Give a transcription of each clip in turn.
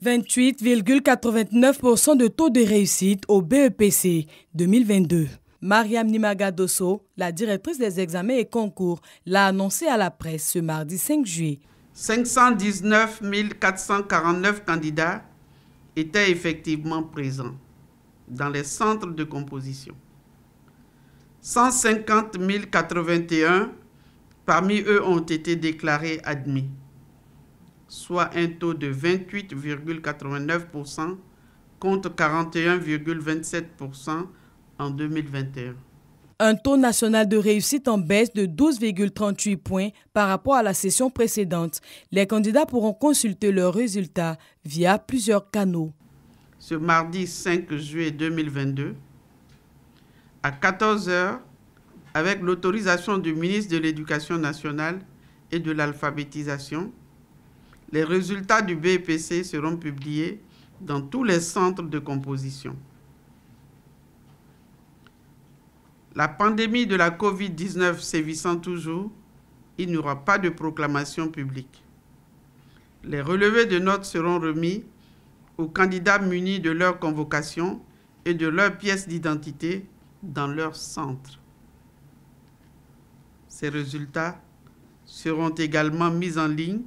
28,89% de taux de réussite au BEPC 2022. Mariam Nimagadosso, la directrice des examens et concours, l'a annoncé à la presse ce mardi 5 juillet. 519 449 candidats étaient effectivement présents dans les centres de composition. 150 081 parmi eux ont été déclarés admis, soit un taux de 28,89% contre 41,27% en 2021. Un taux national de réussite en baisse de 12,38 points par rapport à la session précédente. Les candidats pourront consulter leurs résultats via plusieurs canaux. Ce mardi 5 juillet 2022, à 14 h, avec l'autorisation du ministre de l'Éducation nationale et de l'alphabétisation, les résultats du BEPC seront publiés dans tous les centres de composition. La pandémie de la COVID-19 sévissant toujours, il n'y aura pas de proclamation publique. Les relevés de notes seront remis aux candidats munis de leur convocation et de leur pièce d'identité dans leur centre. Ces résultats seront également mis en ligne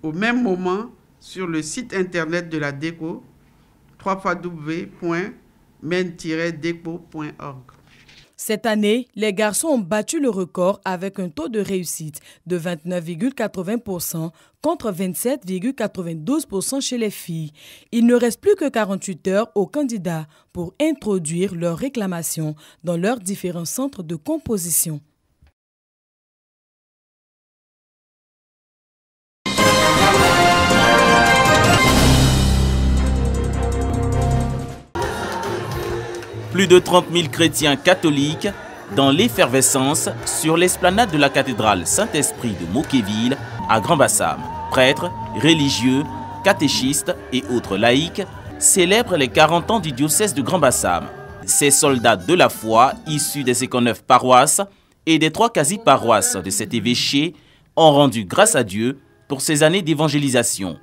au même moment sur le site internet de la DECO, www.men-deco.org. Cette année, les garçons ont battu le record avec un taux de réussite de 29,80% contre 27,92% chez les filles. Il ne reste plus que 48 heures aux candidats pour introduire leurs réclamations dans leurs différents centres de composition. Plus de 30 000 chrétiens catholiques dans l'effervescence sur l'esplanade de la cathédrale Saint-Esprit de Mokéville à Grand-Bassam. Prêtres, religieux, catéchistes et autres laïcs célèbrent les 40 ans du diocèse de Grand-Bassam. Ces soldats de la foi, issus des 59 paroisses et des 3 quasi-paroisses de cet évêché, ont rendu grâce à Dieu pour ces années d'évangélisation.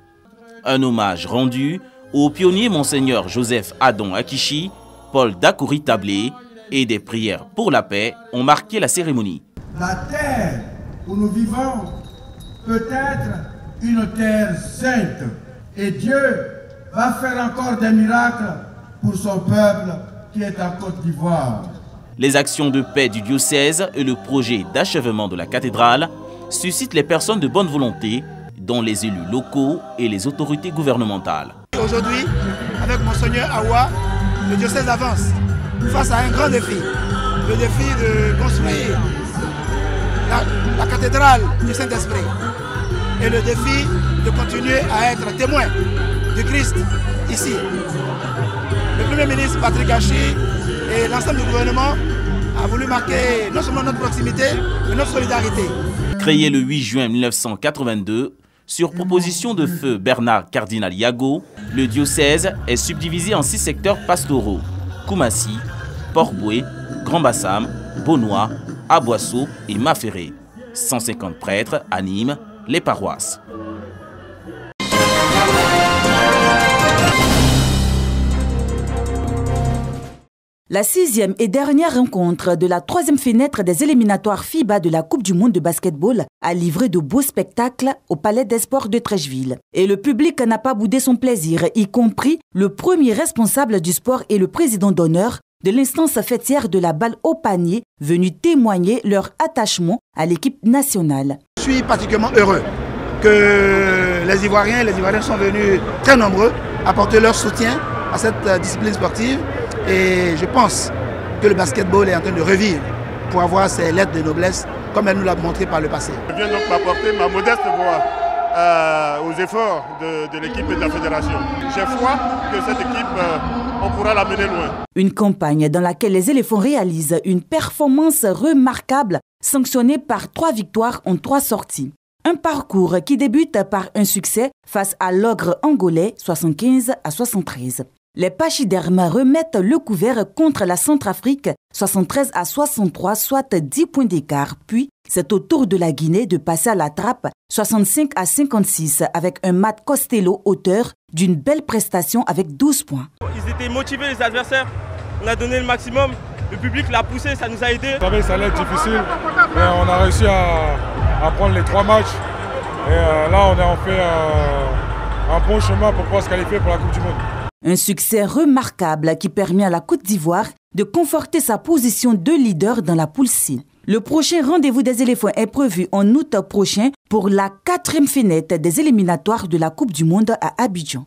Un hommage rendu au pionnier Monseigneur Joseph Adon Akichi, Paul Dakouri Tablé et des prières pour la paix ont marqué la cérémonie. La terre où nous vivons peut être une terre sainte et Dieu va faire encore des miracles pour son peuple qui est en Côte d'Ivoire. Les actions de paix du diocèse et le projet d'achèvement de la cathédrale suscitent les personnes de bonne volonté, dont les élus locaux et les autorités gouvernementales. Aujourd'hui, avec Monseigneur Awa, le diocèse avance face à un grand défi, le défi de construire la cathédrale du Saint-Esprit et le défi de continuer à être témoin du Christ ici. Le Premier ministre Patrick Hachi et l'ensemble du gouvernement a voulu marquer non seulement notre proximité, mais notre solidarité. Créé le 8 juin 1982, sur proposition de feu Bernard Cardinal Yago, le diocèse est subdivisé en 6 secteurs pastoraux: Koumassi, Port-Boué, Grand-Bassam, Bonois, Aboisseau et Maféré. 150 prêtres animent les paroisses. La 6e et dernière rencontre de la 3e fenêtre des éliminatoires FIBA de la Coupe du Monde de basketball a livré de beaux spectacles au Palais des Sports de Treichville. Et le public n'a pas boudé son plaisir, y compris le premier responsable du sport et le président d'honneur de l'instance fêtière de la balle au panier, venu témoigner leur attachement à l'équipe nationale. Je suis particulièrement heureux que les Ivoiriens sont venus très nombreux apporter leur soutien à cette discipline sportive. Et je pense que le basketball est en train de revivre pour avoir ses lettres de noblesse comme elle nous l'a montré par le passé. Je viens donc m'apporter ma modeste voix aux efforts de l'équipe et de la fédération. J'ai foi que cette équipe, on pourra la mener loin. Une campagne dans laquelle les éléphants réalisent une performance remarquable, sanctionnée par 3 victoires en 3 sorties. Un parcours qui débute par un succès face à l'ogre angolais 75-73. Les pachydermes remettent le couvert contre la Centrafrique 73-63, soit 10 points d'écart. Puis, C'est au tour de la Guinée de passer à la trappe 65 à 56 avec un Matt Costello, auteur d'une belle prestation avec 12 points. Ils étaient motivés, les adversaires. On a donné le maximum. Le public l'a poussé, ça nous a aidés. Vous savez, ça allait être difficile, mais on a réussi à prendre les 3 matchs. Et là, on a fait un bon chemin pour pouvoir se qualifier pour la Coupe du Monde. Un succès remarquable qui permet à la Côte d'Ivoire de conforter sa position de leader dans la poule C. Le prochain rendez-vous des éléphants est prévu en août prochain pour la 4e fenêtre des éliminatoires de la Coupe du Monde à Abidjan.